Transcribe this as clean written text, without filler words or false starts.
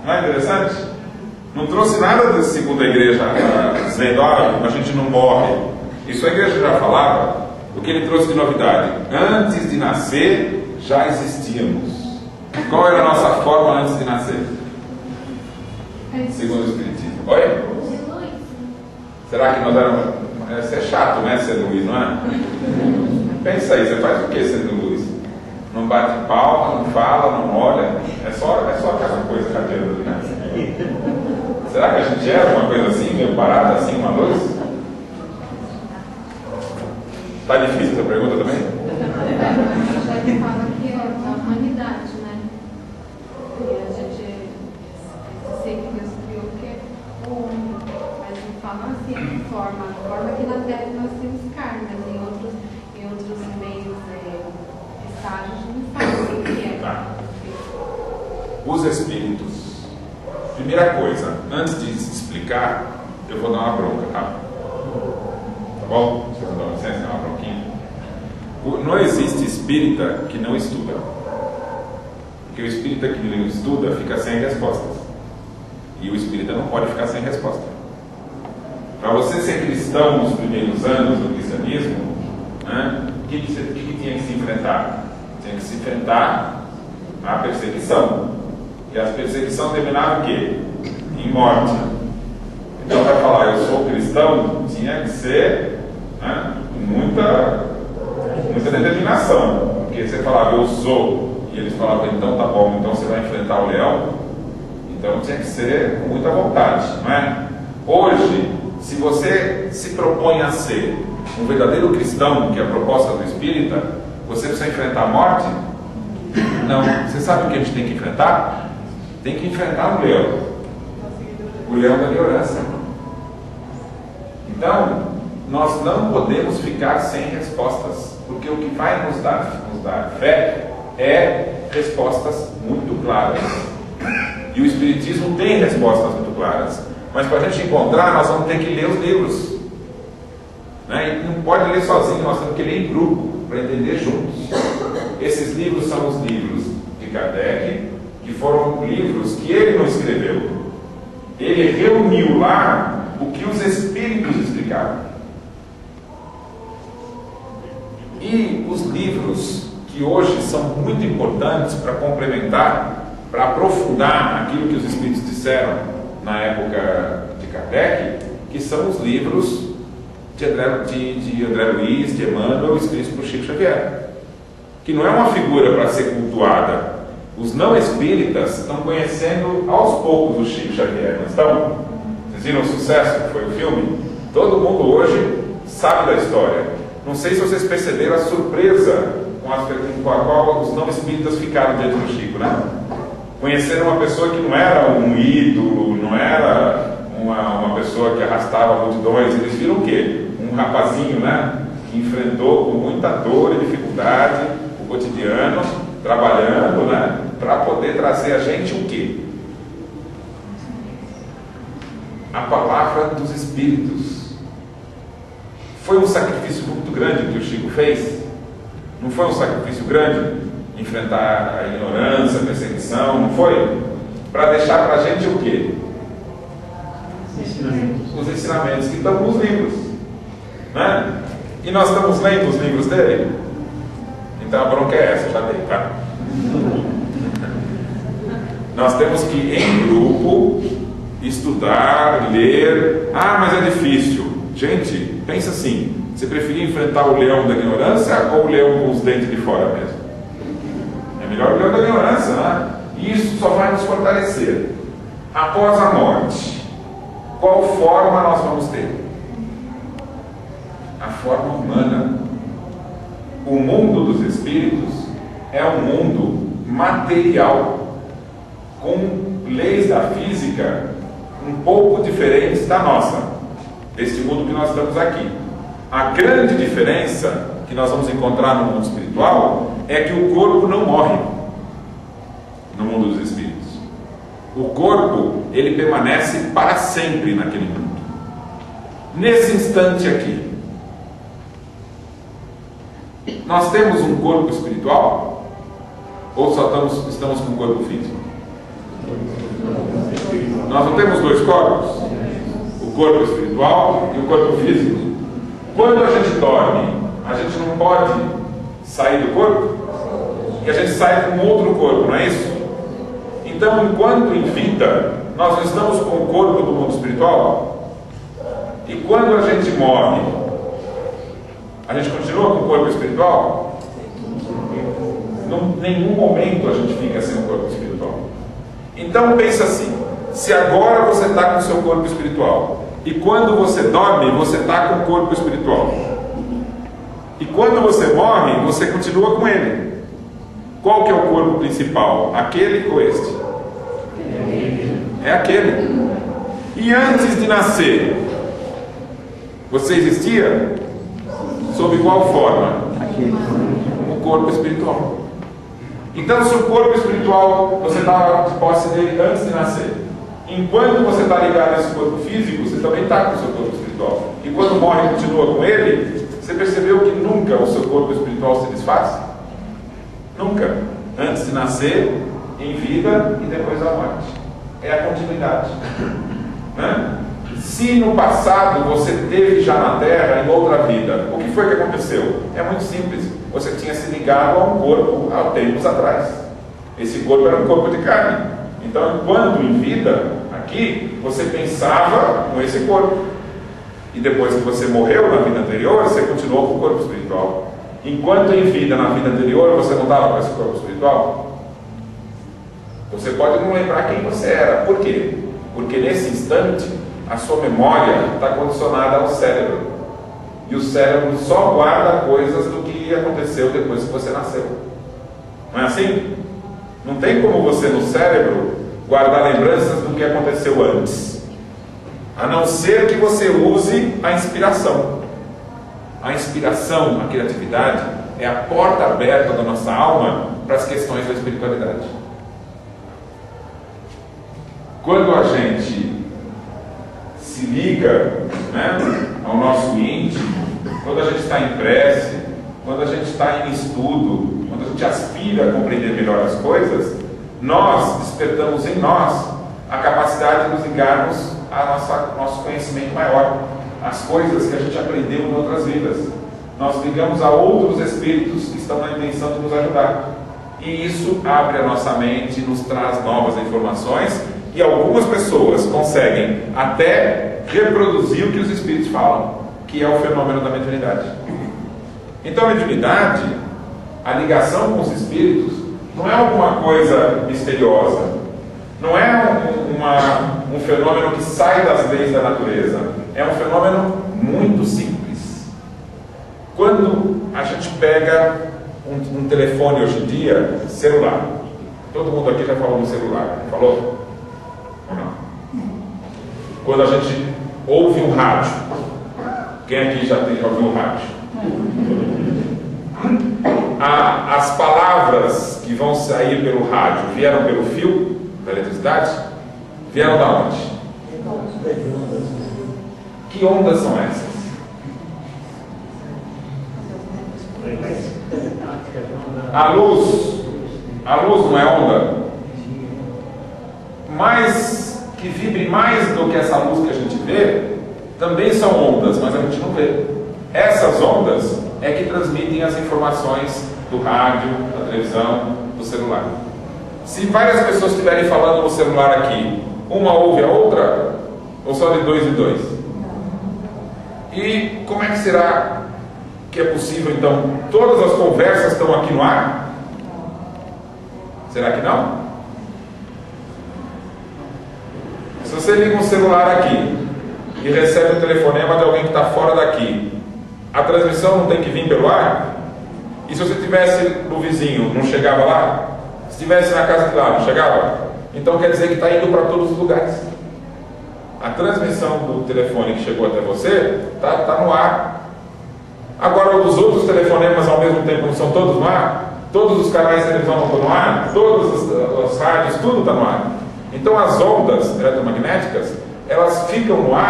Não é interessante? Não trouxe nada da segunda igreja dizendo, a gente não morre. Isso a igreja já falava. O que ele trouxe de novidade? Antes de nascer, já existíamos. Qual era a nossa forma antes de nascer? Segundo o Espiritismo. Oi? Será que nós éramos... Isso é chato, né, ser luz, não é? Pensa aí, você faz o que sendo luz? Não bate palma, não fala, não olha. É só aquela coisa radiando, né? Será que a gente é uma coisa assim, meio parada, assim, uma luz? Tá difícil essa pergunta também? Ele fala que é da humanidade, né? E a gente sei que Deus criou que é o homem, mas ele fala assim, a forma que na Terra nós temos carne, mas em outros meios, estágios, não sabe o que é. Tá. Os espíritos. Primeira coisa, antes de explicar, eu vou dar uma bronca, tá? Tá bom? Vocês vão dar licença, dar uma bronquinha? Não existe espírita que não estuda. Porque o espírita que não estuda fica sem respostas. E o espírita não pode ficar sem resposta. Para você ser cristão nos primeiros anos do cristianismo, né, o que tinha que se enfrentar? Tinha que se enfrentar a perseguição. E a perseguição terminava o quê? Em morte. Então, para falar eu sou cristão, tinha que ser, né, muita determinação. Porque você falava eu sou, e eles falavam então tá bom, então você vai enfrentar o leão. Então tinha que ser com muita vontade, não é? Hoje, se você se propõe a ser um verdadeiro cristão, que é a proposta do espírita, você precisa enfrentar a morte? Não. Você sabe o que a gente tem que enfrentar? Tem que enfrentar o leão. O leão da ignorância. Então, nós não podemos ficar sem respostas, porque o que vai nos dar fé é respostas muito claras. E o Espiritismo tem respostas muito claras. Mas para a gente encontrar, nós vamos ter que ler os livros. Né? E não pode ler sozinho, nós temos que ler em grupo, para entender juntos. Esses livros são os livros de Kardec, que foram livros que ele não escreveu. Ele reuniu lá o que os Espíritos explicavam. E os livros que hoje são muito importantes para complementar, para aprofundar aquilo que os Espíritos disseram na época de Kardec, que são os livros de André Luiz, de Emmanuel, escritos por Chico Xavier, que não é uma figura para ser cultuada. Os não espíritas estão conhecendo aos poucos o Chico Xavier, não estão? Vocês viram o sucesso que foi o filme? Todo mundo hoje sabe da história. Não sei se vocês perceberam a surpresa com a qual os não espíritas ficaram diante do Chico, né? Conheceram uma pessoa que não era um ídolo, não era uma pessoa que arrastava multidões. Eles viram o quê? Um rapazinho, né? Que enfrentou com muita dor e dificuldade o cotidiano, trabalhando, né? Para poder trazer a gente o quê? A palavra dos Espíritos. Foi um sacrifício muito grande que o Chico fez? Não foi um sacrifício grande? Enfrentar a ignorância, a perseguição, não foi? Para deixar para a gente o quê? Os ensinamentos que estão nos livros, né? E nós estamos lendo os livros dele? Então a bronca é essa, já dei, tá? Nós temos que, em grupo, estudar, ler. Ah, mas é difícil. Gente, pensa assim: você preferia enfrentar o leão da ignorância ou o leão com os dentes de fora mesmo? É melhor o leão da ignorância, né? E isso só vai nos fortalecer. Após a morte, qual forma nós vamos ter? A forma humana. O mundo dos espíritos é um mundo material, com leis da física um pouco diferentes da nossa, deste mundo que nós estamos aqui. A grande diferença que nós vamos encontrar no mundo espiritual é que o corpo não morre no mundo dos espíritos. O corpo, ele permanece para sempre naquele mundo. Nesse instante aqui, nós temos um corpo espiritual? Ou só estamos com um corpo físico? Nós não temos dois corpos? O corpo espiritual e o corpo físico. Quando a gente dorme, a gente não pode sair do corpo? E a gente sai com outro corpo, não é isso? Então, enquanto em vida, nós não estamos com o corpo do mundo espiritual. E quando a gente morre, a gente continua com o corpo espiritual? Em nenhum momento a gente fica sem o corpo espiritual. Então pensa assim, se agora você está com o seu corpo espiritual, e quando você dorme, você está com o corpo espiritual, e quando você morre, você continua com ele. Qual que é o corpo principal? Aquele ou este? É aquele. E antes de nascer, você existia? Sob qual forma? O corpo espiritual. Então, se o corpo espiritual, você estava de posse dele antes de nascer, enquanto você está ligado a esse corpo físico, você também está com o seu corpo espiritual. E quando morre e continua com ele, você percebeu que nunca o seu corpo espiritual se desfaz? Nunca. Antes de nascer, em vida e depois da morte. É a continuidade. Né? Se no passado você teve já na Terra, em outra vida, o que foi que aconteceu? É muito simples. Você tinha se ligado a um corpo há tempos atrás. Esse corpo era um corpo de carne. Então, enquanto em vida, aqui, você pensava com esse corpo. E depois que você morreu na vida anterior, você continuou com o corpo espiritual. Enquanto em vida, na vida anterior, você não estava com esse corpo espiritual. Você pode não lembrar quem você era. Por quê? Porque nesse instante, a sua memória está condicionada ao cérebro. E o cérebro só guarda coisas do que aconteceu depois que você nasceu. Não é assim? Não tem como você no cérebro guardar lembranças do que aconteceu antes. A não ser que você use a inspiração. A inspiração, a criatividade, é a porta aberta da nossa alma para as questões da espiritualidade. Quando a gente se liga, né, ao nosso íntimo, quando a gente está em prece, quando a gente está em estudo, quando a gente aspira a compreender melhor as coisas, nós despertamos em nós a capacidade de nos ligarmos ao nosso conhecimento maior, as coisas que a gente aprendeu em outras vidas. Nós ligamos a outros espíritos que estão na intenção de nos ajudar. E isso abre a nossa mente, nos traz novas informações, e algumas pessoas conseguem até reproduzir o que os espíritos falam, que é o fenômeno da mediunidade. Então a mediunidade, a ligação com os espíritos, não é alguma coisa misteriosa, não é um fenômeno que sai das leis da natureza, é um fenômeno muito simples. Quando a gente pega um telefone hoje em dia, celular, todo mundo aqui já falou no celular, falou? Ou não? Quando a gente ouve um rádio, quem aqui já ouviu um rádio? As palavras que vão sair pelo rádio vieram pelo fio da eletricidade? Vieram da onde? Que ondas são essas? A luz não é onda? Mas que vibre mais do que essa luz que a gente vê, também são ondas, mas a gente não vê. Essas ondas é que transmitem as informações do rádio, da televisão, do celular. Se várias pessoas estiverem falando no celular aqui, uma ouve a outra, ou só de dois em dois? E como é que será que é possível, então, todas as conversas estão aqui no ar? Será que não? Se você liga um celular aqui e recebe um telefonema de alguém que está fora daqui, a transmissão não tem que vir pelo ar? E se você estivesse no vizinho, não chegava lá? Se estivesse na casa de lá, não chegava? Então quer dizer que está indo para todos os lugares. A transmissão do telefone que chegou até você está no ar. Agora, os outros telefonemas ao mesmo tempo não são todos no ar? Todos os canais de televisão estão no ar? Todas as rádios, tudo está no ar. Então as ondas eletromagnéticas, elas ficam no ar